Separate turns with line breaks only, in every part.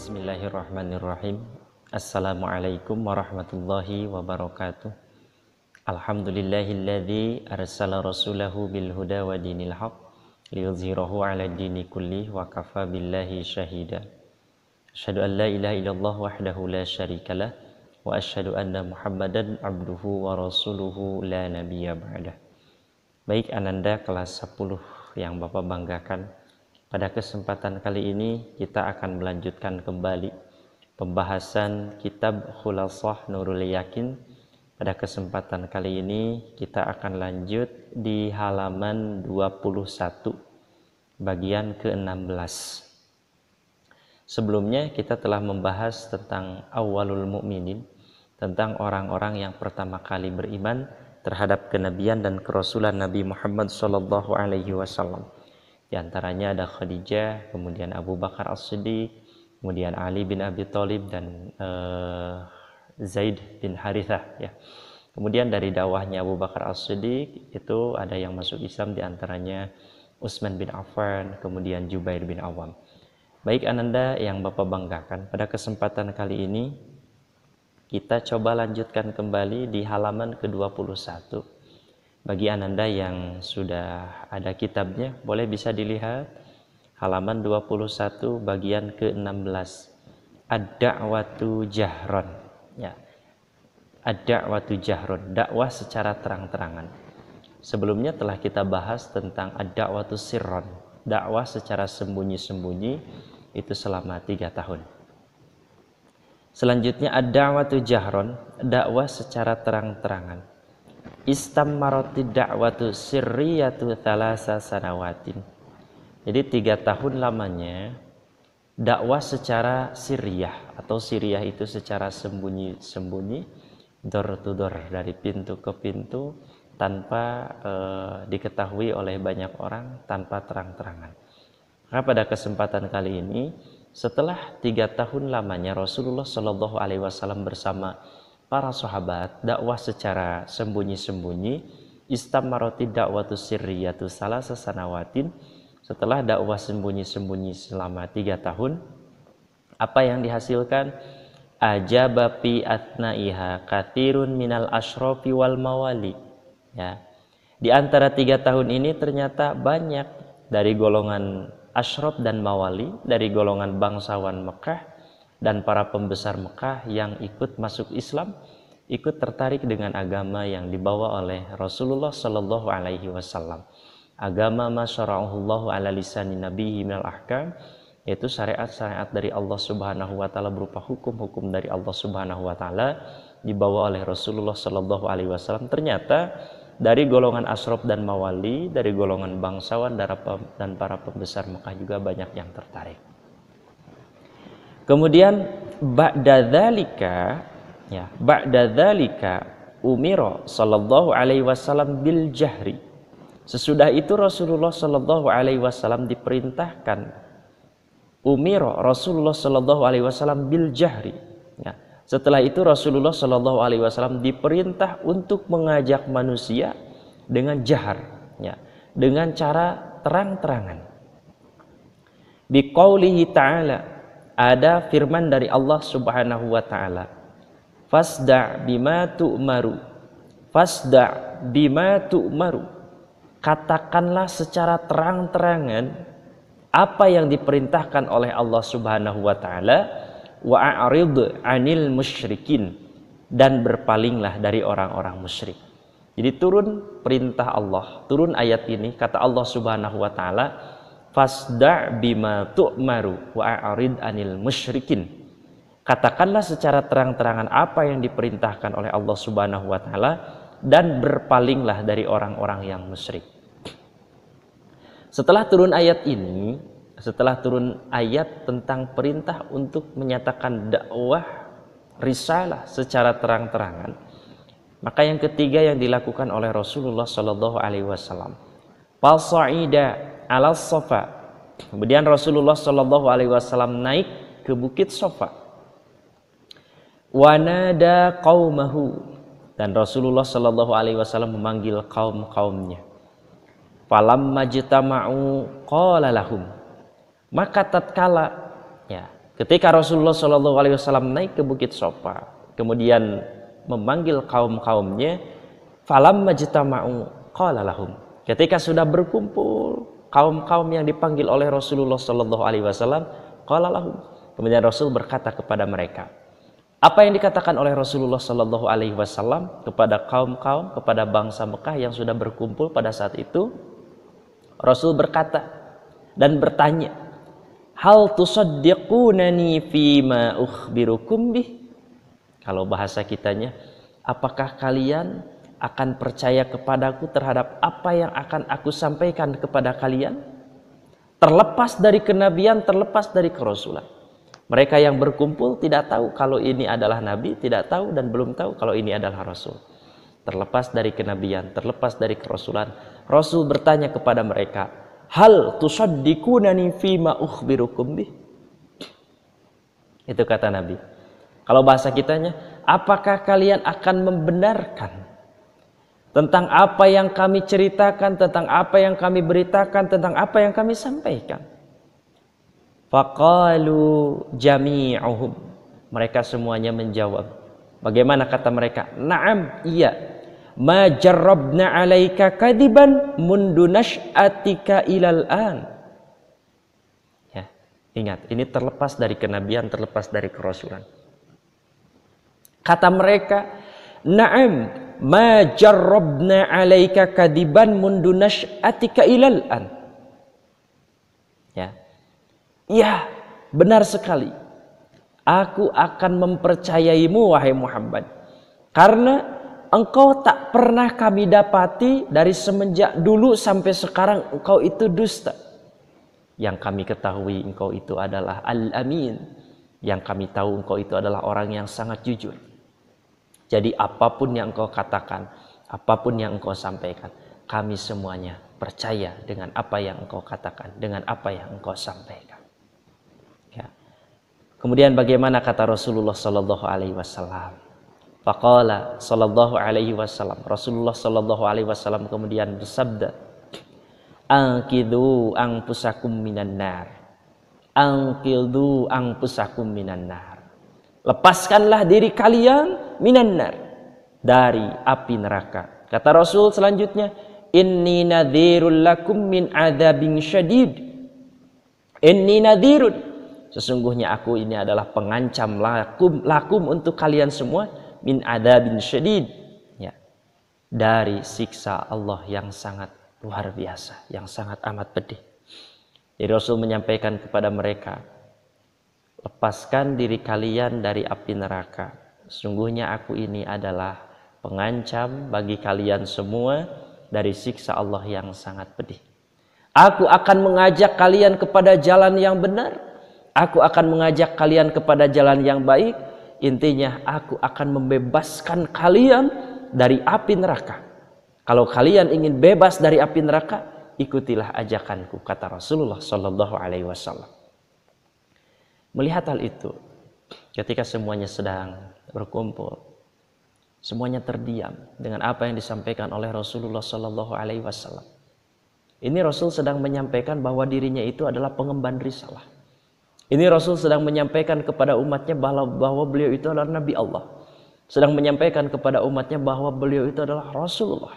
Bismillahirrahmanirrahim. Assalamualaikum warahmatullahi wabarakatuh. Alhamdulillahilladzi arsala rasulahu bil huda wa dinil haq liyuzhirahu 'ala dini kulli wa kafa billahi syahida. Asyhadu an la ilaha illallah wahdahu la syarikalah wa asyhadu anna Muhammadan abduhu wa rasuluhu la nabiyya ba'dah. Baik Ananda kelas 10 yang Bapak banggakan, pada kesempatan kali ini kita akan melanjutkan kembali pembahasan kitab Khulasah Nurul Yakin. Pada kesempatan kali ini kita akan lanjut di halaman 21 bagian ke-16. Sebelumnya kita telah membahas tentang awalul mu'minin, tentang orang-orang yang pertama kali beriman terhadap kenabian dan kerasulan Nabi Muhammad SAW. Di antaranya ada Khadijah, kemudian Abu Bakar As-Siddiq, kemudian Ali bin Abi Thalib dan Zaid bin Harithah ya. Kemudian dari dakwahnya Abu Bakar As-Siddiq itu ada yang masuk Islam, di antaranya Utsman bin Affan, kemudian Jubair bin Awam. Baik Ananda yang Bapak banggakan, pada kesempatan kali ini kita coba lanjutkan kembali di halaman ke-21. Bagi Ananda yang sudah ada kitabnya, boleh bisa dilihat halaman 21 bagian ke-16. Ad-da'watu jahron. Ya. Ad-da'watu jahron, dakwah secara terang-terangan. Sebelumnya telah kita bahas tentang ad-da'watu sirron, dakwah secara sembunyi-sembunyi, itu selama 3 tahun. Selanjutnya ad-da'watu jahron, dakwah secara terang-terangan. Istammarati da'watu sirriyatu thalasa sanawatin. Jadi 3 tahun lamanya dakwah secara sirriyah, atau sirriyah itu secara sembunyi-sembunyi, door to door, dari pintu ke pintu, tanpa diketahui oleh banyak orang, tanpa terang-terangan. Maka pada kesempatan kali ini, setelah 3 tahun lamanya Rasulullah SAW bersama para sahabat dakwah secara sembunyi-sembunyi, istammarati da'watu sirriyatu salasa sanawatin, setelah dakwah sembunyi-sembunyi selama 3 tahun, apa yang dihasilkan? Ajaba fi atnaiha katsirun minal asyrafi wal mawali. Ya. Di antara 3 tahun ini ternyata banyak dari golongan asyraf dan mawali, dari golongan bangsawan Mekah dan para pembesar Mekah yang ikut masuk Islam, ikut tertarik dengan agama yang dibawa oleh Rasulullah Sallallahu Alaihi Wasallam. Agama masyara'ahullahu ala lisani nabiyyi minal ahkam, yaitu syariat-syariat dari Allah Subhanahu Wa Taala berupa hukum-hukum dari Allah Subhanahu Wa Taala dibawa oleh Rasulullah Sallallahu Alaihi Wasallam. Ternyata dari golongan asyraf dan mawali, dari golongan bangsawan dan para pembesar Mekah juga banyak yang tertarik. Kemudian ba'da dzalika umira sallallahu alaihi wasallam bil jahri. Sesudah itu Rasulullah sallallahu alaihi wasallam diperintahkan, umira Rasulullah sallallahu alaihi wasallam bil jahri. Ya. Setelah itu Rasulullah sallallahu alaihi wasallam diperintah untuk mengajak manusia dengan jahar, ya, dengan cara terang-terangan. Biqaulihi ta'ala, ada firman dari Allah Subhanahu wa taala, fasda' bima tu'maru, fasda' bima tu'maru, katakanlah secara terang-terangan apa yang diperintahkan oleh Allah Subhanahu wa taala, wa a'rid 'anil musyrikin, dan berpalinglah dari orang-orang musyrik. Jadi turun perintah Allah, turun ayat ini, kata Allah Subhanahu wa taala, fasda' bima tu'maru wa a'rid 'anil musyrikin. Katakanlah secara terang-terangan apa yang diperintahkan oleh Allah Subhanahu wa taala, dan berpalinglah dari orang-orang yang musyrik. Setelah turun ayat ini, setelah turun ayat tentang perintah untuk menyatakan dakwah risalah secara terang-terangan, maka yang ketiga yang dilakukan oleh Rasulullah sallallahu alaihi wasallam, fasa'ida ala Safa. Kemudian Rasulullah sallallahu alaihi wasallam naik ke bukit Safa. Wa nada qaumahu, dan Rasulullah sallallahu alaihi wasallam memanggil kaum-kaumnya. Falamma jitama'u qala lahum, maka tatkala ya Ketika Rasulullah Shallallahu Alaihi Wasallam naik ke Bukit Sofa, kemudian memanggil kaum-kaumnya, falam majtama'u qala lahum. Ketika sudah berkumpul kaum-kaum yang dipanggil oleh Rasulullah Shallallahu Alaihi Wasallam, qala lahum. Kemudian Rasul berkata kepada mereka. Apa yang dikatakan oleh Rasulullah Shallallahu Alaihi Wasallam kepada kaum-kaum, kepada bangsa Mekah yang sudah berkumpul pada saat itu? Rasul berkata dan bertanya, hal tusaddiqunani fima ukhbirukum bih? Kalau bahasa kitanya, apakah kalian akan percaya kepadaku terhadap apa yang akan aku sampaikan kepada kalian? Terlepas dari kenabian, terlepas dari kerasulan. Mereka yang berkumpul tidak tahu kalau ini adalah nabi, tidak tahu dan belum tahu kalau ini adalah rasul. Terlepas dari kenabian, terlepas dari kerasulan, Rasul bertanya kepada mereka, hal tusaddiqunani fima ukhbirukum bih? Itu kata Nabi. Kalau bahasa kitanya, apakah kalian akan membenarkan tentang apa yang kami ceritakan, tentang apa yang kami beritakan, tentang apa yang kami sampaikan? Faqalu jami'uhum. Mereka semuanya menjawab. Bagaimana kata mereka? Na'am, iya. Ma jarrabna 'alaika kadiban mundu nash'atika ilal an. Ya, ingat, ini terlepas dari kenabian, terlepas dari kerasulan. Kata mereka, na'am, ma jarrabna 'alaika kadiban mundu nash'atika ilal an. Ya. Ya, benar sekali. Aku akan mempercayaimu wahai Muhammad, karena engkau tak pernah kami dapati dari semenjak dulu sampai sekarang engkau itu dusta. Yang kami ketahui engkau itu adalah Al-Amin. Yang kami tahu engkau itu adalah orang yang sangat jujur. Jadi apapun yang engkau katakan, apapun yang engkau sampaikan, kami semuanya percaya dengan apa yang engkau katakan, dengan apa yang engkau sampaikan. Ya. Kemudian bagaimana kata Rasulullah Sallallahu Alaihi Wasallam? Faqala sallallahu alaihi wasallam, Rasulullah sallallahu alaihi wasallam kemudian bersabda, Anqidhu anfusakum minan nar. Anqidhu anfusakum minan nar. Lepaskanlah diri kalian minan nar, dari api neraka. Kata Rasul selanjutnya, inni nadhirul lakum min adzabin syadid. Inni nadhirun. Sesungguhnya aku ini adalah pengancam lakum untuk kalian semua min adzabin syadid, ya, dari siksa Allah yang sangat luar biasa, yang sangat amat pedih. Jadi Rasul menyampaikan kepada mereka, lepaskan diri kalian dari api neraka. Sesungguhnya aku ini adalah pengancam bagi kalian semua dari siksa Allah yang sangat pedih. Aku akan mengajak kalian kepada jalan yang benar. Aku akan mengajak kalian kepada jalan yang baik. Intinya aku akan membebaskan kalian dari api neraka. Kalau kalian ingin bebas dari api neraka, ikutilah ajakanku, kata Rasulullah Sallallahu Alaihi Wasallam. Melihat hal itu, ketika semuanya sedang berkumpul, semuanya terdiam dengan apa yang disampaikan oleh Rasulullah Sallallahu Alaihi Wasallam. Ini Rasul sedang menyampaikan bahwa dirinya itu adalah pengemban risalah. Ini Rasul sedang menyampaikan kepada umatnya bahwa beliau itu adalah Nabi Allah. Sedang menyampaikan kepada umatnya bahwa beliau itu adalah Rasulullah.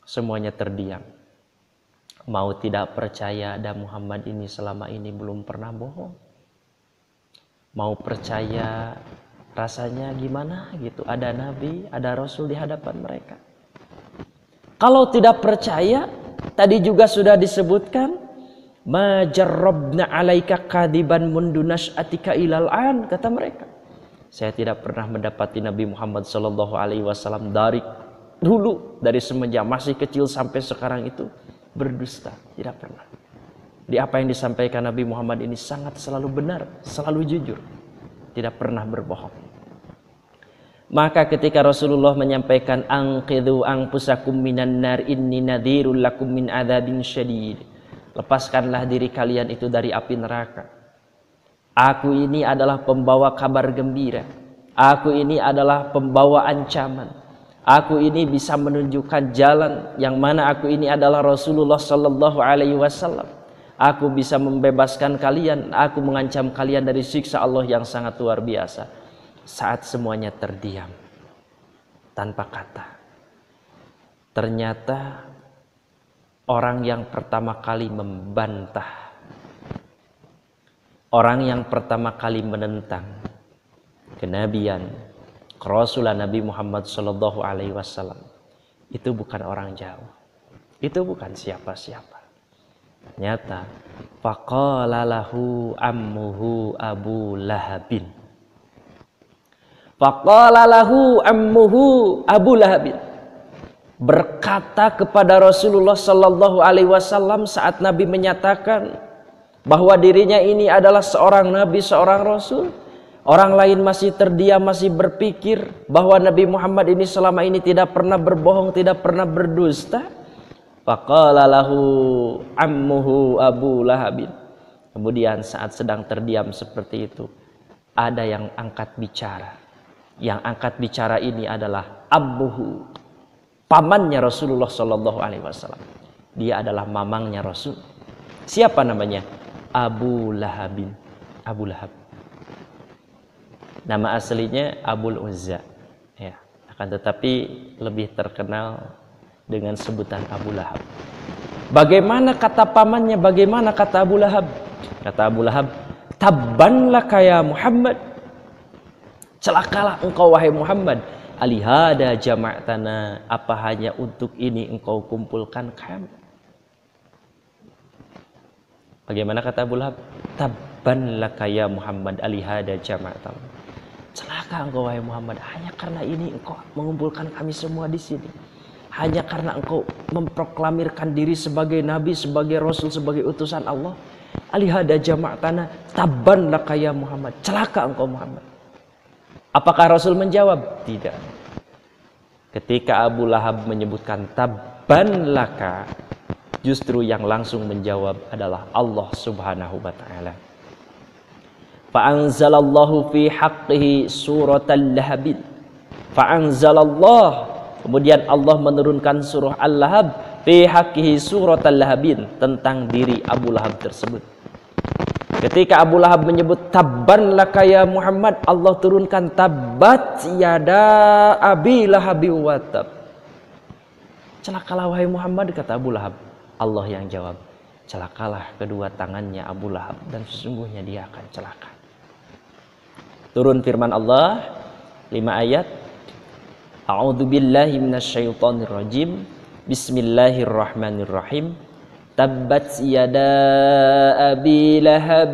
Semuanya terdiam. Mau tidak percaya ada Muhammad ini selama ini belum pernah bohong. Mau percaya rasanya gimana gitu. Ada Nabi, ada Rasul di hadapan mereka. Kalau tidak percaya, tadi juga sudah disebutkan, ma jarrabna 'alaika kadiban mundu nash'atika ilal an, kata mereka. Saya tidak pernah mendapati Nabi Muhammad sallallahu alaihi wasallam dari dulu, dari semenjak masih kecil sampai sekarang itu berdusta, tidak pernah. Di apa yang disampaikan Nabi Muhammad ini sangat selalu benar, selalu jujur, tidak pernah berbohong. Maka ketika Rasulullah menyampaikan anqidhu anfusakum minan nar inni nadhirul lakum min adzabin syadid, lepaskanlah diri kalian itu dari api neraka. Aku ini adalah pembawa kabar gembira. Aku ini adalah pembawa ancaman. Aku ini bisa menunjukkan jalan yang mana aku ini adalah Rasulullah Sallallahu Alaihi Wasallam. Aku bisa membebaskan kalian, aku mengancam kalian dari siksa Allah yang sangat luar biasa. Saat semuanya terdiam, tanpa kata. Ternyata orang yang pertama kali membantah, orang yang pertama kali menentang kenabian, kerasulan Nabi Muhammad sallallahu alaihi wasallam, itu bukan orang jauh. Itu bukan siapa-siapa. Ternyata faqala lahu ammuhu Abu Lahabin. Faqala lahu ammuhu Abu Lahabin. Berkata kepada Rasulullah sallallahu alaihi wasallam saat Nabi menyatakan bahwa dirinya ini adalah seorang nabi, seorang rasul. Orang lain masih terdiam, masih berpikir bahwa Nabi Muhammad ini selama ini tidak pernah berbohong, tidak pernah berdusta. Faqala lahu ammuhu Abu Lahabin. Kemudian saat sedang terdiam seperti itu, ada yang angkat bicara. Yang angkat bicara ini adalah Abuhu, pamannya Rasulullah sallallahu alaihi wasallam. Dia adalah mamangnya Rasul. Siapa namanya? Abu Lahabin. Abu Lahab. Nama aslinya Abul Uzza, ya. Akan tetapi lebih terkenal dengan sebutan Abu Lahab. Bagaimana kata pamannya? Bagaimana kata Abu Lahab? Kata Abu Lahab, tabban laka ya Muhammad. Celakalah engkau wahai Muhammad. Alihada jama'tana, apa hanya untuk ini engkau kumpulkan kami? Bagaimana kata Abu Lahab? Tabban laka ya Muhammad alihada jama'tana. Celaka engkau wahai Muhammad, hanya karena ini engkau mengumpulkan kami semua di sini. Hanya karena engkau memproklamirkan diri sebagai nabi, sebagai rasul, sebagai utusan Allah. Alihada jama'tana, tabban laka ya Muhammad. Celaka engkau Muhammad. Apakah Rasul menjawab? Tidak. Ketika Abu Lahab menyebutkan tabban laka, justru yang langsung menjawab adalah Allah Subhanahu wa taala. Fa'anzalallahu fi haqqihi suratal Lahabin. Fa'anzalallah, kemudian Allah menurunkan surah Al-Lahab fi haqqihi suratal Lahabin, tentang diri Abu Lahab tersebut. Ketika Abu Lahab menyebut tabban laka ya Muhammad, Allah turunkan tabbat yada Abi Lahab wa tab. Celakalah wahai Muhammad, kata Abu Lahab. Allah yang jawab, celakalah kedua tangannya Abu Lahab, dan sesungguhnya dia akan celaka. Turun firman Allah 5 ayat. A'udzu billahi minasyaitonir rajim. Bismillahirrahmanirrahim. Tabbat yada Abi Lahab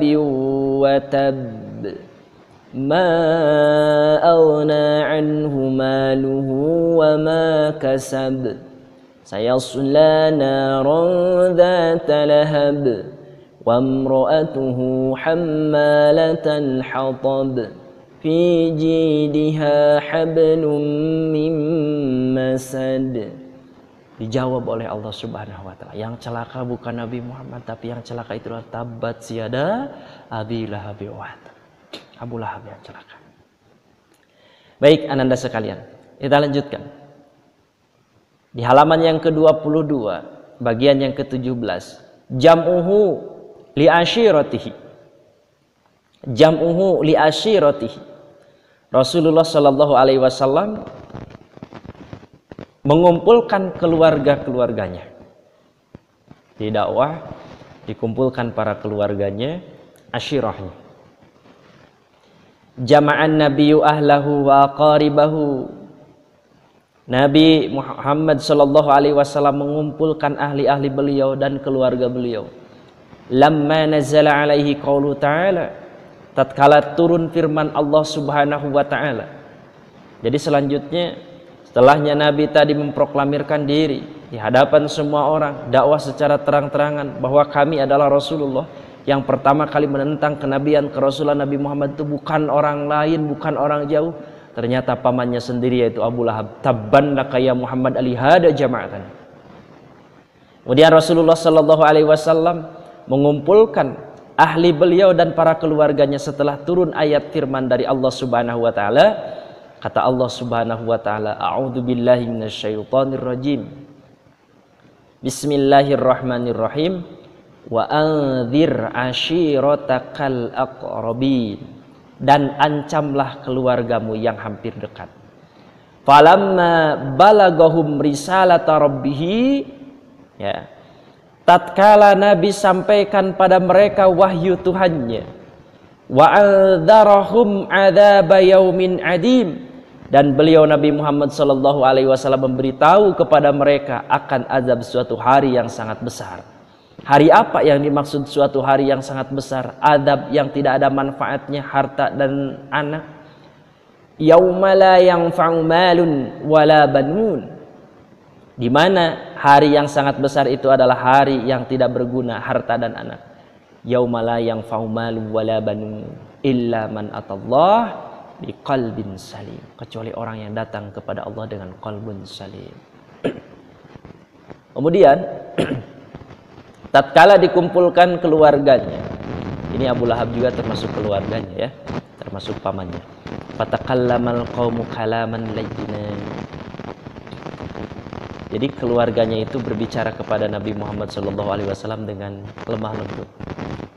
wa tab. Ma aghna anhu maluhu wa ma kasab. Sayasla naran dhata lahab. Wa imra'atuhu hammalatan hatab. Fi jidha hablum min masad. Dijawab oleh Allah Subhanahu wa taala, yang celaka bukan Nabi Muhammad, tapi yang celaka itulah tabbat yada Abi Lahab wa tab. Abu Lahab yang celaka. Baik ananda sekalian, kita lanjutkan. Di halaman yang ke-22, bagian yang ke-17, jam'uhu li ashiratihi. Jam'uhu li ashiratihi. Rasulullah sallallahu alaihi wasallam mengumpulkan keluarga-keluarganya. Di dakwah dikumpulkan para keluarganya, ashirahnya. Jama'an nabiyyu ahlahu wa qaribahu. Nabi Muhammad sallallahu alaihi wasallam mengumpulkan ahli-ahli beliau dan keluarga beliau. Lamma nazala alaihi qaulu ta'ala, tatkala turun firman Allah Subhanahu wa taala. Jadi selanjutnya, setelahnya Nabi tadi memproklamirkan diri di hadapan semua orang, dakwah secara terang-terangan bahwa kami adalah Rasulullah, yang pertama kali menentang kenabian kerasulan Nabi Muhammad itu bukan orang lain, bukan orang jauh. Ternyata pamannya sendiri, yaitu Abu Lahab. Tabban laka ya Muhammad alihada jama'atan. Kemudian Rasulullah sallallahu alaihi wasallam mengumpulkan ahli beliau dan para keluarganya setelah turun ayat firman dari Allah Subhanahu wa taala. Kata Allah Subhanahu wa taala, a'udzu billahi minasyaitonir rajim. Bismillahirrahmanirrahim. wa anzir ashiratakal aqrabin, dan ancamlah keluargamu yang hampir dekat. Falamma balagahum risalata rabbih, ya, tatkala Nabi sampaikan pada mereka wahyu Tuhannya, wa anzarahum adzaba yaumin adim, dan beliau Nabi Muhammad sallallahu alaihi wasallam memberitahu kepada mereka akan azab suatu hari yang sangat besar. Hari apa yang dimaksud suatu hari yang sangat besar? Azab yang tidak ada manfaatnya harta dan anak. Yauma la yanfa'u malun wala banun. Di mana hari yang sangat besar itu adalah hari yang tidak berguna harta dan anak. Yauma la yanfa'u malun wala banun illa man atallah biqalbin salim, kecuali orang yang datang kepada Allah dengan qalbun salim. Kemudian tatkala dikumpulkan keluarganya, ini Abu Lahab juga termasuk keluarganya, ya, termasuk pamannya. Fatakallamal qaumu kalaman layyinan. Jadi keluarganya itu berbicara kepada Nabi Muhammad SAW dengan lemah lembut.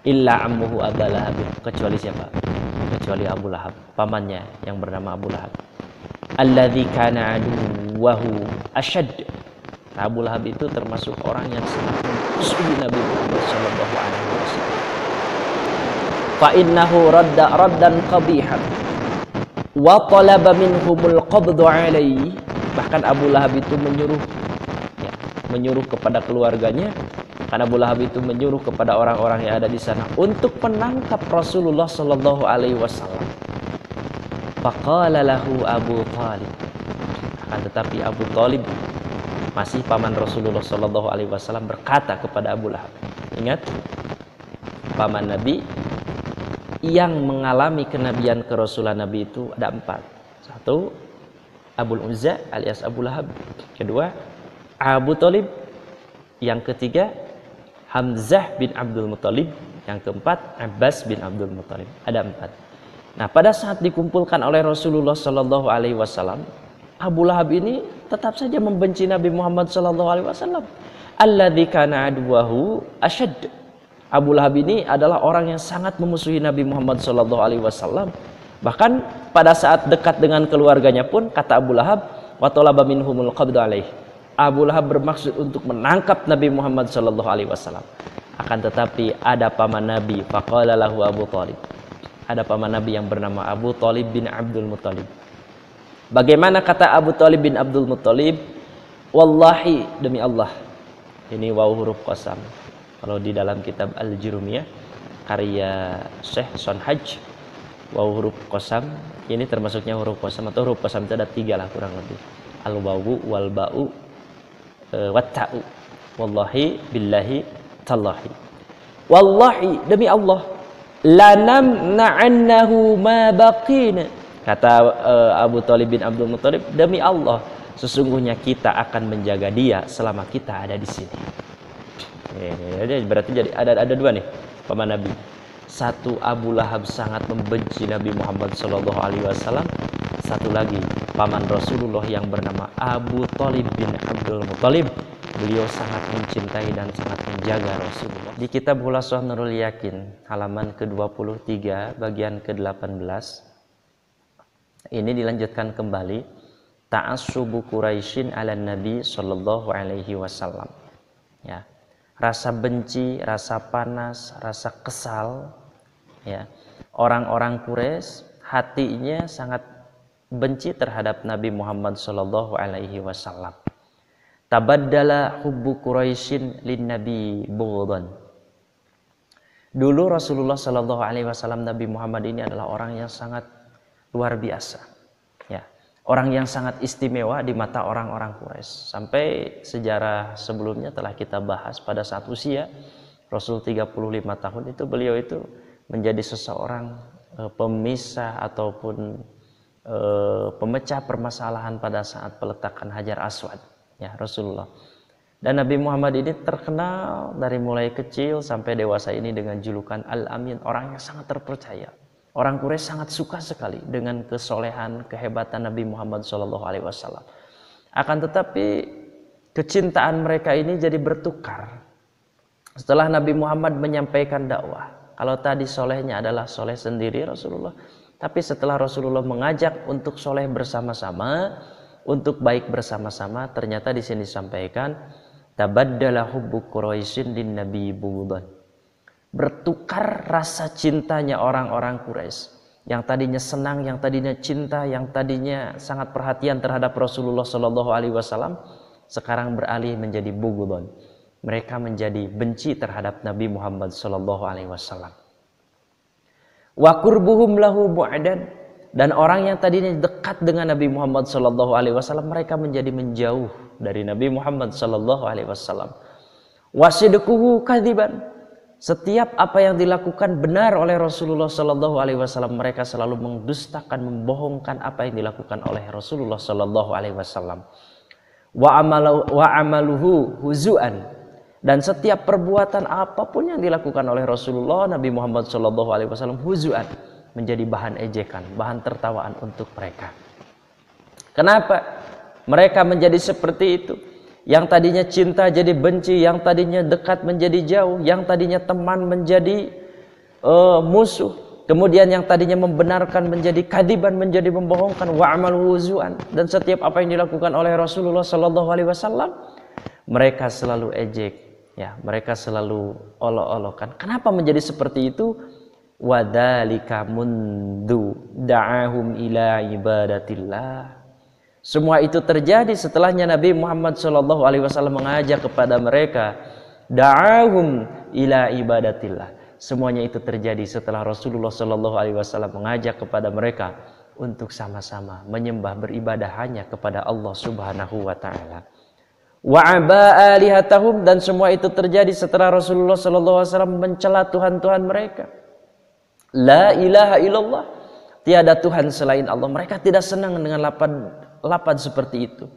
Illa ammuhu Abu Lahab, kecuali siapa? Kecuali Abu Lahab, pamannya yang bernama Abu Lahab. Alladzi kana aduwwahu asyad. Abu Lahab itu termasuk orang yang sangat memusuhi Nabi Muhammad SAW. Fa innahu raddan qabihan wa talaba minhumul qabdu alaihi. Bahkan Abu Lahab itu menyuruh kepada keluarganya, karena Abu Lahab itu menyuruh kepada orang-orang yang ada di sana untuk menangkap Rasulullah sallallahu alaihi wasallam. Faqala lahu Abu Thalib. Akan tetapi Abu Thalib, masih paman Rasulullah sallallahu alaihi wasallam, berkata kepada Abu Lahab. Ingat, paman Nabi yang mengalami kenabian kerasulan Nabi itu ada 4. 1, Abul Uzza alias Abu Lahab. Kedua, Abu Thalib. Yang ketiga, Hamzah bin Abdul Muthalib. Yang keempat, Abbas bin Abdul Muthalib. Ada 4. Nah, pada saat dikumpulkan oleh Rasulullah sallallahu alaihi wasallam, Abu Lahab ini tetap saja membenci Nabi Muhammad sallallahu alaihi wasallam. Alladzi kana aduwahu asyad. Abu Lahab ini adalah orang yang sangat memusuhi Nabi Muhammad sallallahu alaihi wasallam. Bahkan pada saat dekat dengan keluarganya pun, kata Abu Lahab, wa talaba minhumul qabd alaih. Abu Lahab bermaksud untuk menangkap Nabi Muhammad sallallahu alaihi wasallam. Akan tetapi ada paman Nabi, faqala lahu Abu Thalib. Ada paman Nabi yang bernama Abu Thalib bin Abdul Muthalib. Bagaimana kata Abu Thalib bin Abdul Muthalib? Wallahi, demi Allah. Ini waw huruf qasam. Kalau di dalam kitab Al-Jurumiyah karya Syekh Sonhaj, waw huruf qasam ini termasuknya huruf qasam, atau huruf qasam itu ada 3 lah kurang lebih. Al-wawu wal ba'u wat ta'u. Wallahi billahi tallahi. Wallahi, demi Allah, lanamna'annahu ma baqina. Kata Abu Thalib bin Abdul Muthalib, demi Allah, sesungguhnya kita akan menjaga dia selama kita ada di sini. Berarti jadi ada 2 nih paman Nabi. 1, Abu Lahab sangat membenci Nabi Muhammad SAW. 1 lagi, paman Rasulullah yang bernama Abu Thalib bin Abdul Muthalib. Beliau sangat mencintai dan sangat menjaga Rasulullah. Di kitab Khulasah Nurul Yakin halaman ke-23 bagian ke-18 ini dilanjutkan kembali, ta'assubu Quraisyin 'ala Nabi sallallahu alaihi wasallam. Ya. Rasa benci, rasa panas, rasa kesal, ya. Orang-orang Quraisy hatinya sangat benci terhadap Nabi Muhammad sallallahu alaihi wasallam. Tabaddala hubbu Quraisyin lin Nabi bughdan. Dulu Rasulullah sallallahu alaihi wasallam, Nabi Muhammad ini adalah orang yang sangat luar biasa. Ya. Orang yang sangat istimewa di mata orang-orang Quraisy. Sampai sejarah sebelumnya telah kita bahas, pada saat usia Rasul 35 tahun itu beliau itu menjadi seseorang pemisah ataupun pemecah permasalahan pada saat peletakan Hajar Aswad, ya, Rasulullah. Dan Nabi Muhammad ini terkenal dari mulai kecil sampai dewasa ini dengan julukan Al-Amin, orang yang sangat terpercaya. Orang Quraisy sangat suka sekali dengan kesolehan, kehebatan Nabi Muhammad SAW. Akan tetapi kecintaan mereka ini jadi bertukar Setelah Nabi Muhammad menyampaikan dakwah, kalau tadi solehnya adalah soleh sendiri Rasulullah, tapi setelah Rasulullah mengajak untuk soleh bersama-sama, untuk baik bersama-sama, ternyata di sini disampaikan tabaddala hubbu Quraisyin din Nabi bughdan. Bertukar rasa cintanya orang-orang Quraisy yang tadinya senang, yang tadinya cinta, yang tadinya sangat perhatian terhadap Rasulullah Shallallahu Alaihi Wasallam, sekarang beralih menjadi bughdan. Mereka menjadi benci terhadap Nabi Muhammad Shallallahu Alaihi Wasallam. Wa qurbuhum lahu bu'dan, dan orang yang tadinya dekat dengan Nabi Muhammad Shallallahu Alaihi Wasallam, mereka menjadi menjauh dari Nabi Muhammad Shallallahu Alaihi Wasallam. Wa sidquhu kadziban, setiap apa yang dilakukan benar oleh Rasulullah Shallallahu Alaihi Wasallam, mereka selalu mendustakan, membohongkan apa yang dilakukan oleh Rasulullah Shallallahu Alaihi Wasallam. Wa amaluhu huzuan, dan setiap perbuatan apapun yang dilakukan oleh Rasulullah Nabi Muhammad Shallallahu Alaihi Wasallam huzuan, menjadi bahan ejekan, bahan tertawaan untuk mereka. Kenapa mereka menjadi seperti itu? Yang tadinya cinta jadi benci, yang tadinya dekat menjadi jauh, yang tadinya teman menjadi musuh, kemudian yang tadinya membenarkan menjadi kadiban, menjadi membohongkan. Wa amal wuzuan, dan setiap apa yang dilakukan oleh Rasulullah Sallallahu Alaihi Wasallam, mereka selalu ejek, ya, mereka selalu olok-olokan. Kenapa menjadi seperti itu? Wadzalika mundu da'ahum ila ibadatillah. Semua itu terjadi setelahnya Nabi Muhammad Shallallahu Alaihi Wasallam mengajak kepada mereka, da'ahum ila ibadatillah. Semuanya itu terjadi setelah Rasulullah Shallallahu Alaihi Wasallam mengajak kepada mereka untuk sama-sama menyembah, beribadah hanya kepada Allah Subhanahu Wa Taala. Wa aba alihatahum, dan semua itu terjadi setelah Rasulullah Shallallahu Alaihi Wasallam mencela Tuhan-Tuhan mereka. La ilaha illallah, tiada Tuhan selain Allah. Mereka tidak senang dengan lapan seperti itu.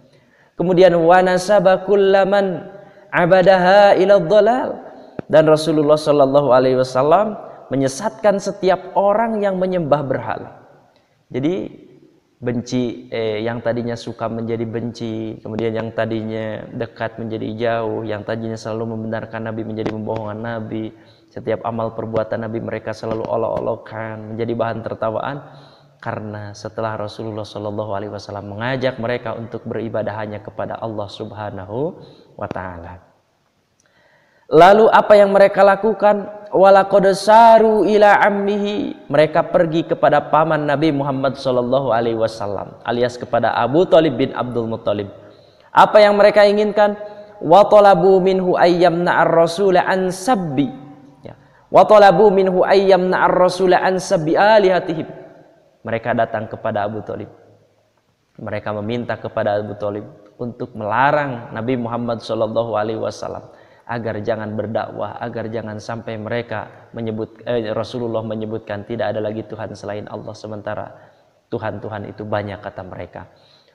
Kemudian wa nasaba kullaman abadaha ila dhalal, dan Rasulullah Shallallahu Alaihi Wasallam menyesatkan setiap orang yang menyembah berhala. Jadi benci, yang tadinya suka menjadi benci, kemudian yang tadinya dekat menjadi jauh, yang tadinya selalu membenarkan Nabi menjadi membohongkan Nabi. Setiap amal perbuatan Nabi mereka selalu olok-olokan, menjadi bahan tertawaan. Karena setelah Rasulullah Shallallahu Alaihi Wasallam mengajak mereka untuk beribadah hanya kepada Allah Subhanahu Wa Taala. Lalu apa yang mereka lakukan? Walaqad saru ila ammihi, mereka pergi kepada paman Nabi Muhammad Shallallahu Alaihi Wasallam, alias kepada Abu Thalib bin Abdul Muttalib. Apa yang mereka inginkan? Wa talabu minhu ayyamna ar-rasul an sabbi. Wa talabu minhu ayyamna ar-rasul an sabbi alihatihim. Mereka datang kepada Abu Thalib. Mereka meminta kepada Abu Thalib untuk melarang Nabi Muhammad Shallallahu Alaihi Wasallam agar jangan berdakwah, agar jangan sampai mereka Rasulullah menyebutkan tidak ada lagi Tuhan selain Allah, sementara Tuhan-Tuhan itu banyak, kata mereka.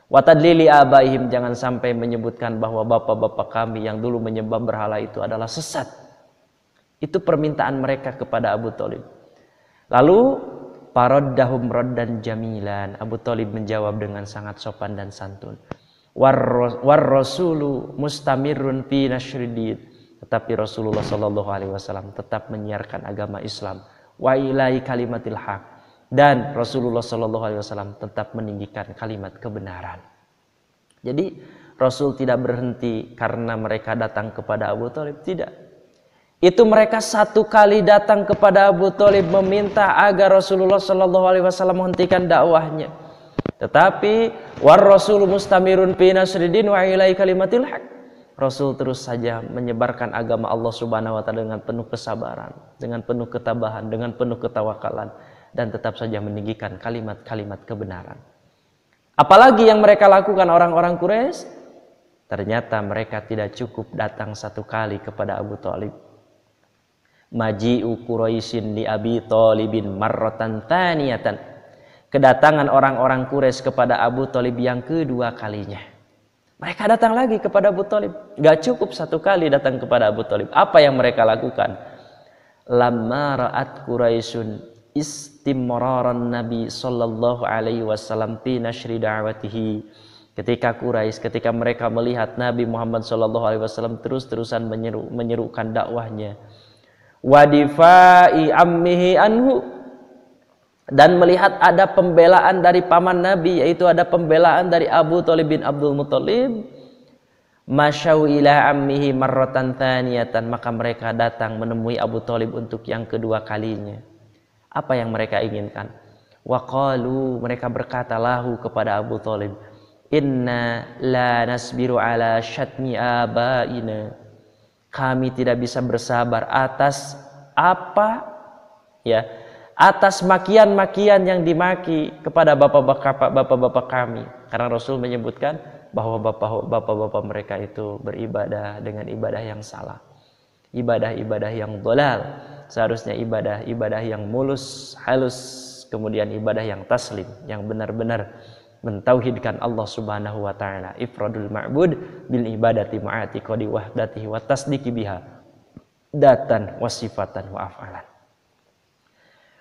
Wa tadlili abaihim, jangan sampai menyebutkan bahwa bapak-bapak kami yang dulu menyembah berhala itu adalah sesat. Itu permintaan mereka kepada Abu Thalib. Lalu Faraddahum raddan jamilan, Abu Thalib menjawab dengan sangat sopan dan santun. War rasulu mustamirun fi nasyridin, tetapi Rasulullah Shallallahu Alaihi Wasallam tetap menyiarkan agama Islam. Wa ilai kalimatil haq, dan Rasulullah Shallallahu Alaihi Wasallam tetap meninggikan kalimat kebenaran. Jadi Rasul tidak berhenti karena mereka datang kepada Abu Thalib, tidak. Itu mereka satu kali datang kepada Abu Thalib meminta agar Rasulullah Shallallahu Alaihi Wasallam menghentikan dakwahnya. Tetapi war Rasul mustamirun fi nasridin wa ilai kalimatil haq. Rasul terus saja menyebarkan agama Allah Subhanahu Wa Taala dengan penuh kesabaran, dengan penuh ketabahan, dengan penuh ketawakalan, dan tetap saja meninggikan kalimat-kalimat kebenaran. Apalagi yang mereka lakukan orang-orang Quraisy? Ternyata mereka tidak cukup datang satu kali kepada Abu Thalib. Maji'u Quraisyin li Abi Thalibin marratan thaniyatan. Kedatangan orang-orang Quraisy kepada Abu Thalib yang kedua kalinya. Mereka datang lagi kepada Abu Thalib. Gak cukup satu kali datang kepada Abu Thalib. Apa yang mereka lakukan? Lamma ra'at Quraisyun istimraran Nabi sallallahu alaihi wasallam fi nashri da'watihi. Ketika Quraisy, ketika mereka melihat Nabi Muhammad SAW terus-terusan menyerukan dakwahnya, wadifai ammihi anhu, dan melihat ada pembelaan dari paman Nabi, yaitu ada pembelaan dari Abu Thalib bin Abdul Muthalib, masyau ila ammihi marratan thaniyatan, maka mereka datang menemui Abu Thalib untuk yang kedua kalinya. Apa yang mereka inginkan? Waqalu, mereka berkata lahu kepada Abu Thalib, inna la nasbiru ala syatmi abaina, kami tidak bisa bersabar atas apa, ya, atas makian-makian yang dimaki kepada bapak-bapak kami. Karena Rasul menyebutkan bahwa bapak-bapak mereka itu beribadah dengan ibadah yang salah, ibadah-ibadah yang dolal. Seharusnya ibadah yang mulus, halus, kemudian ibadah yang taslim, yang benar-benar mentauhidkan Allah Subhanahu wa taala, ifradul ma'bud bil ibadati ma'atiqadi wahdatihi wa tasdiqi biha datan wa sifatan wa af'alan.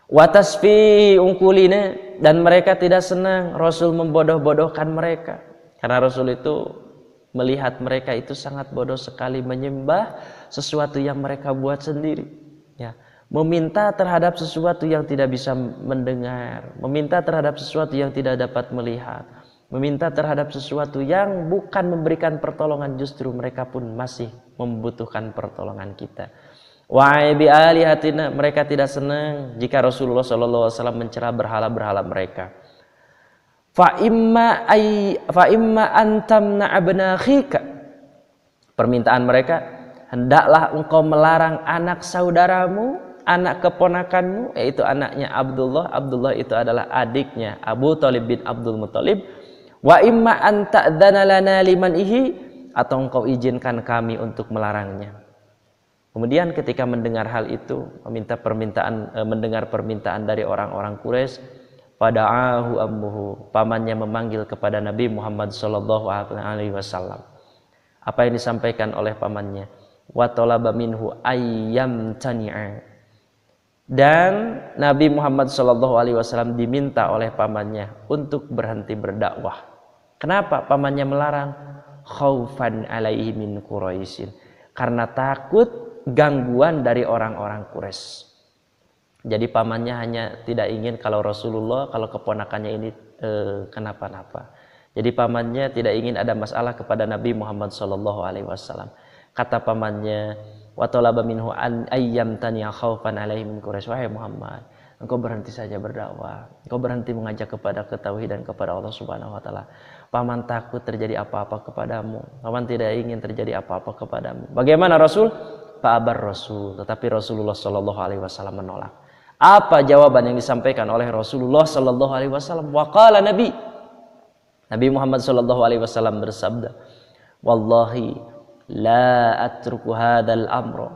Wa tasfi ungkulina, dan mereka tidak senang Rasul membodoh-bodohkan mereka, karena Rasul itu melihat mereka itu sangat bodoh sekali menyembah sesuatu yang mereka buat sendiri, ya. Meminta terhadap sesuatu yang tidak bisa mendengar, meminta terhadap sesuatu yang tidak dapat melihat, meminta terhadap sesuatu yang bukan memberikan pertolongan, justru mereka pun masih membutuhkan pertolongan kita. Wa bi alihatina, mereka tidak senang jika Rasulullah SAW mencela berhala-berhala mereka. Fa imma antamna abnakhika, permintaan mereka, hendaklah engkau melarang anak saudaramu, anak keponakanmu, yaitu anaknya Abdullah. Abdullah itu adalah adiknya Abu Thalib bin Abdul Muthalib. Wa imma an ta'dzana lana liman ihi, atau engkau izinkan kami untuk melarangnya. Kemudian ketika mendengar hal itu, mendengar permintaan dari orang-orang Quraisy, pada'ahu ammuhu, pamannya memanggil kepada Nabi Muhammad SAW. Apa yang disampaikan oleh pamannya? Wa talaba minhu ayyam tani'a, dan Nabi Muhammad SAW diminta oleh pamannya untuk berhenti berdakwah. Kenapa pamannya melarang? Khaufan alaihi min Quraisyin, karena takut gangguan dari orang-orang Quraisy. Jadi pamannya hanya tidak ingin kalau Rasulullah, kalau keponakannya ini kenapa-napa. Jadi pamannya tidak ingin ada masalah kepada Nabi Muhammad SAW. Kata pamannya, wa talaba minhu an ayyam taniya khaufan alaihi min Quraisy, wahai Muhammad, engkau berhenti saja berdakwah, engkau berhenti mengajak kepada ketauhidan kepada Allah Subhanahu wa taala. Paman takut terjadi apa-apa kepadamu, paman tidak ingin terjadi apa-apa kepadamu. Bagaimana Rasul? Fa'abar Rasul, tetapi Rasulullah sallallahu alaihi wasallam menolak. Apa jawaban yang disampaikan oleh Rasulullah sallallahu alaihi wasallam? Wa qala Nabi Muhammad sallallahu alaihi wasallam bersabda, wallahi la atruku hadzal amra,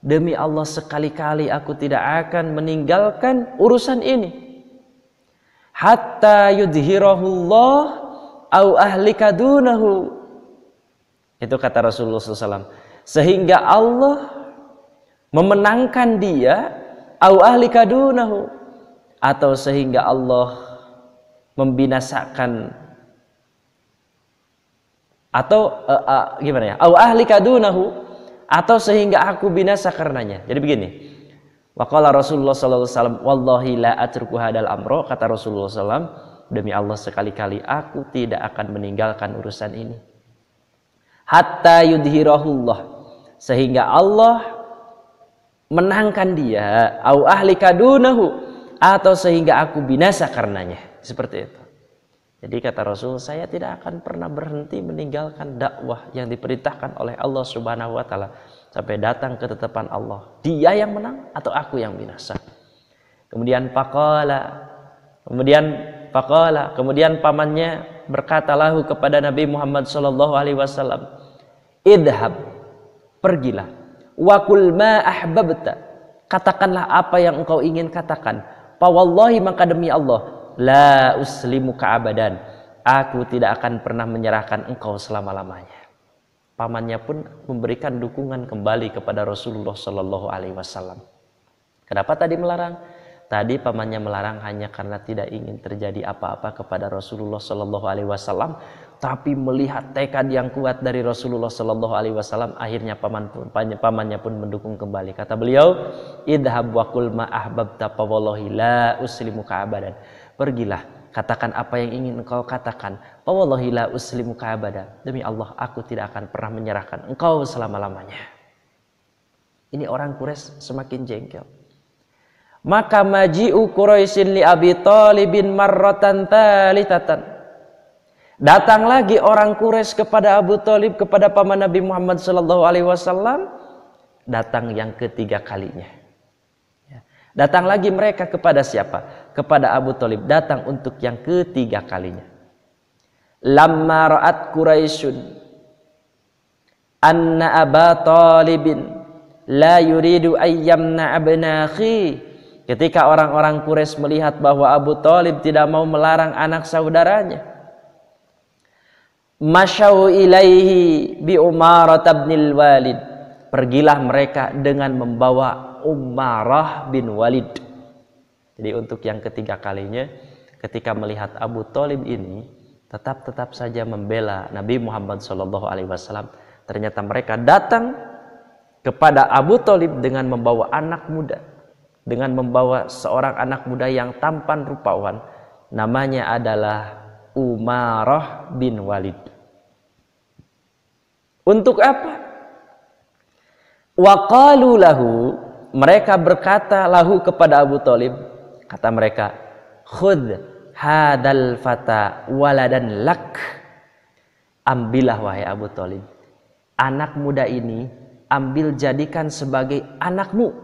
demi Allah sekali-kali aku tidak akan meninggalkan urusan ini, hatta yudhirahullah au ahlika dunahu. Itu kata Rasulullah SAW, sehingga Allah memenangkan dia, au ahlika dunahu, atau sehingga Allah membinasakan, atau gimana ya, au ahlika dunahu, atau sehingga aku binasa karenanya. Jadi begini, waqala Rasulullah sallallahu alaihi wasallam, wallahi la atruku hadal amro, kata Rasulullah SAW, demi Allah sekali-kali aku tidak akan meninggalkan urusan ini, hatta yudhirahullah, sehingga Allah menangkan dia, au ahlika dunahu, atau sehingga aku binasa karenanya. Seperti itu. Jadi kata Rasul, saya tidak akan pernah berhenti meninggalkan dakwah yang diperintahkan oleh Allah Subhanahu wa taala sampai datang ketetapan Allah. Dia yang menang atau aku yang binasa. Kemudian kemudian pamannya berkata lahu kepada Nabi Muhammad sallallahu alaihi wasallam, idhab, pergilah, wa kul ma ahbabta, katakanlah apa yang engkau ingin katakan. Fa wallahi, maka demi Allah, la uslimuka abadan, aku tidak akan pernah menyerahkan engkau selama-lamanya. Pamannya pun memberikan dukungan kembali kepada Rasulullah Sallallahu Alaihi Wasallam. Kenapa tadi melarang? Tadi pamannya melarang hanya karena tidak ingin terjadi apa-apa kepada Rasulullah Sallallahu Alaihi Wasallam, tapi melihat tekad yang kuat dari Rasulullah Shallallahu Alaihi Wasallam, akhirnya pamannya pun mendukung kembali. Kata beliau, idhab wa qul ma ahbabta fa wallahi la uslimuka abadan. Pergilah, katakan apa yang ingin engkau katakan. Fa wallahi la uslimuka abadan. Demi Allah, aku tidak akan pernah menyerahkan engkau selama-lamanya. Ini orang Quraisy semakin jengkel. Maka maji'u Quraisyin li Abi Thalibin marratan talitatan. Datang lagi orang Quraisy kepada Abu Thalib, kepada paman Nabi Muhammad sallallahu alaihi wasallam, datang yang ketiga kalinya. Datang lagi mereka kepada siapa? Kepada Abu Thalib, datang untuk yang ketiga kalinya. Lamma ra'at Quraisyun anna Aba Thalibin la yuridu ayyamna abna akhi. Ketika orang-orang Quraisy melihat bahwa Abu Thalib tidak mau melarang anak saudaranya, masyau ilaihi bi Umarah bin Walid. Pergilah mereka dengan membawa Umarah bin Walid. Jadi untuk yang ketiga kalinya, ketika melihat Abu Thalib ini tetap saja membela Nabi Muhammad SAW, ternyata mereka datang kepada Abu Thalib dengan membawa anak muda, dengan membawa seorang anak muda yang tampan rupawan, namanya adalah Umarah bin Walid. Untuk apa? Wa qalu lahu, mereka berkata lahu kepada Abu Thalib, kata mereka, khudh hadal fata waladan lak. Ambillah wahai Abu Thalib, anak muda ini ambil jadikan sebagai anakmu.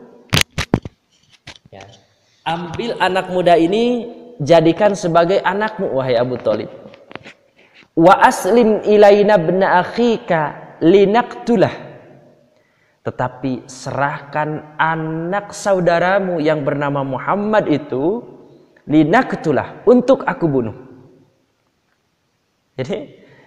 Ya. Ambil anak muda ini jadikan sebagai anakmu wahai Abu Thalib. Wa aslim ilaina ibna akhika linaqtulah. Tetapi serahkan anak saudaramu yang bernama Muhammad itu linaqtulah, untuk aku bunuh. Jadi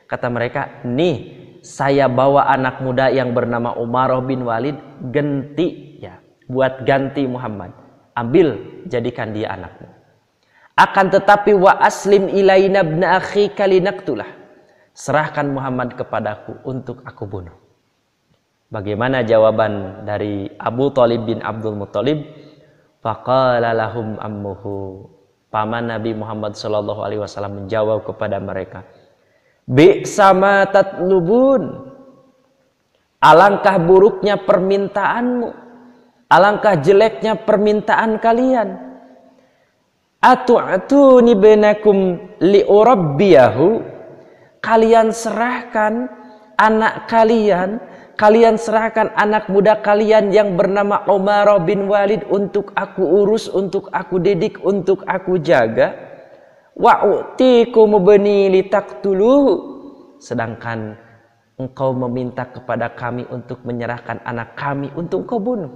kata mereka, nih saya bawa anak muda yang bernama Umarah bin Walid, ganti ya, buat ganti Muhammad. Ambil, jadikan dia anakmu. Akan tetapi wa aslim ilaina ibna akhika linaqtulah. Serahkan Muhammad kepadaku untuk aku bunuh. Bagaimana jawaban dari Abu Thalib bin Abdul Muttalib? Faqala lahum ammuhu. Paman Nabi Muhammad sallallahu alaihi wasallam menjawab kepada mereka, bi'sama tatlubun. Alangkah buruknya permintaanmu, alangkah jeleknya permintaan kalian. Atu'atuni bainakum li'urabbiyahu. Kalian serahkan anak kalian, kalian serahkan anak muda kalian yang bernama Umarah bin Walid untuk aku urus, untuk aku didik, untuk aku jaga. Wa'utikum bani litaqtuluhu. Sedangkan engkau meminta kepada kami untuk menyerahkan anak kami untuk kau bunuh.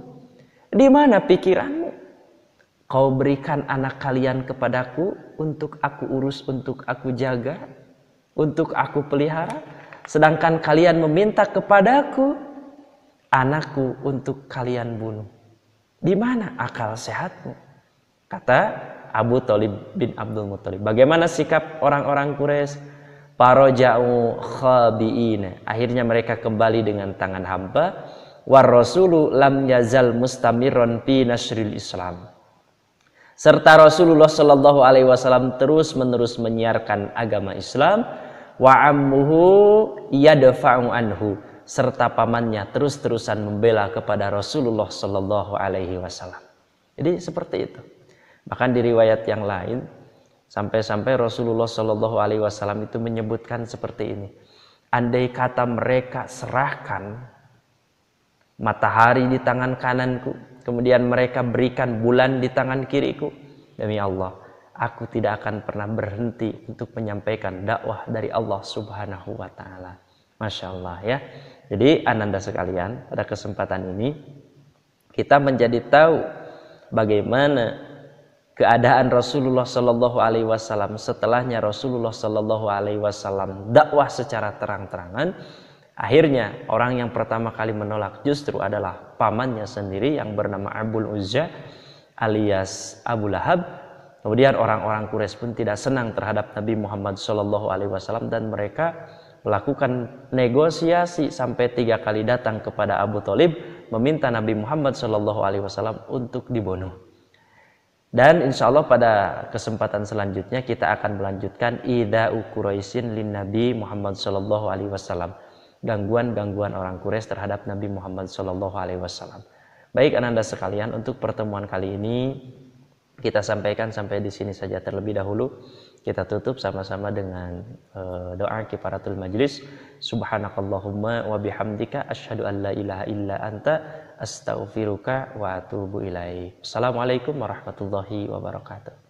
Di mana pikiranmu? Kau berikan anak kalian kepadaku untuk aku urus, untuk aku jaga, untuk aku pelihara, sedangkan kalian meminta kepadaku anakku untuk kalian bunuh. Di mana akal sehatmu? Kata Abu Thalib bin Abdul Muttalib. Bagaimana sikap orang-orang Quraisy? Faraja'u khabi'ina. Akhirnya mereka kembali dengan tangan hampa. War rasulu lam yazal mustamirron fi nasril Islam. Serta Rasulullah Shallallahu alaihi wasallam terus-menerus menyiarkan agama Islam. Wa ammuhu yadfa'u anhu. Serta pamannya terus-terusan membela kepada Rasulullah Shallallahu alaihi wasallam. Jadi seperti itu. Bahkan di riwayat yang lain sampai-sampai Rasulullah Shallallahu alaihi wasallam itu menyebutkan seperti ini. Andai kata mereka serahkan matahari di tangan kananku, kemudian mereka berikan bulan di tangan kiriku, demi Allah, aku tidak akan pernah berhenti untuk menyampaikan dakwah dari Allah Subhanahu wa taala. Masya Allah ya. Jadi ananda sekalian, pada kesempatan ini kita menjadi tahu bagaimana keadaan Rasulullah Shallallahu alaihi wasallam setelahnya Rasulullah Shallallahu alaihi wasallam dakwah secara terang-terangan. Akhirnya orang yang pertama kali menolak justru adalah pamannya sendiri yang bernama Abul Uzza alias Abu Lahab. Kemudian orang-orang Quraisy pun tidak senang terhadap Nabi Muhammad SAW dan mereka melakukan negosiasi sampai 3 kali datang kepada Abu Thalib meminta Nabi Muhammad SAW untuk dibunuh. Dan insya Allah pada kesempatan selanjutnya kita akan melanjutkan ida'u Quraisyin lin Nabi Muhammad SAW, gangguan-gangguan orang Quraisy terhadap Nabi Muhammad SAW. Baik ananda sekalian, untuk pertemuan kali ini kita sampaikan sampai di sini saja terlebih dahulu. Kita tutup sama-sama dengan doa kifaratul majlis. Subhanakallahumma wa bihamdika asyhadu an la ilaha illa anta astaghfiruka wa atubu ilaik. Assalamualaikum warahmatullahi wabarakatuh.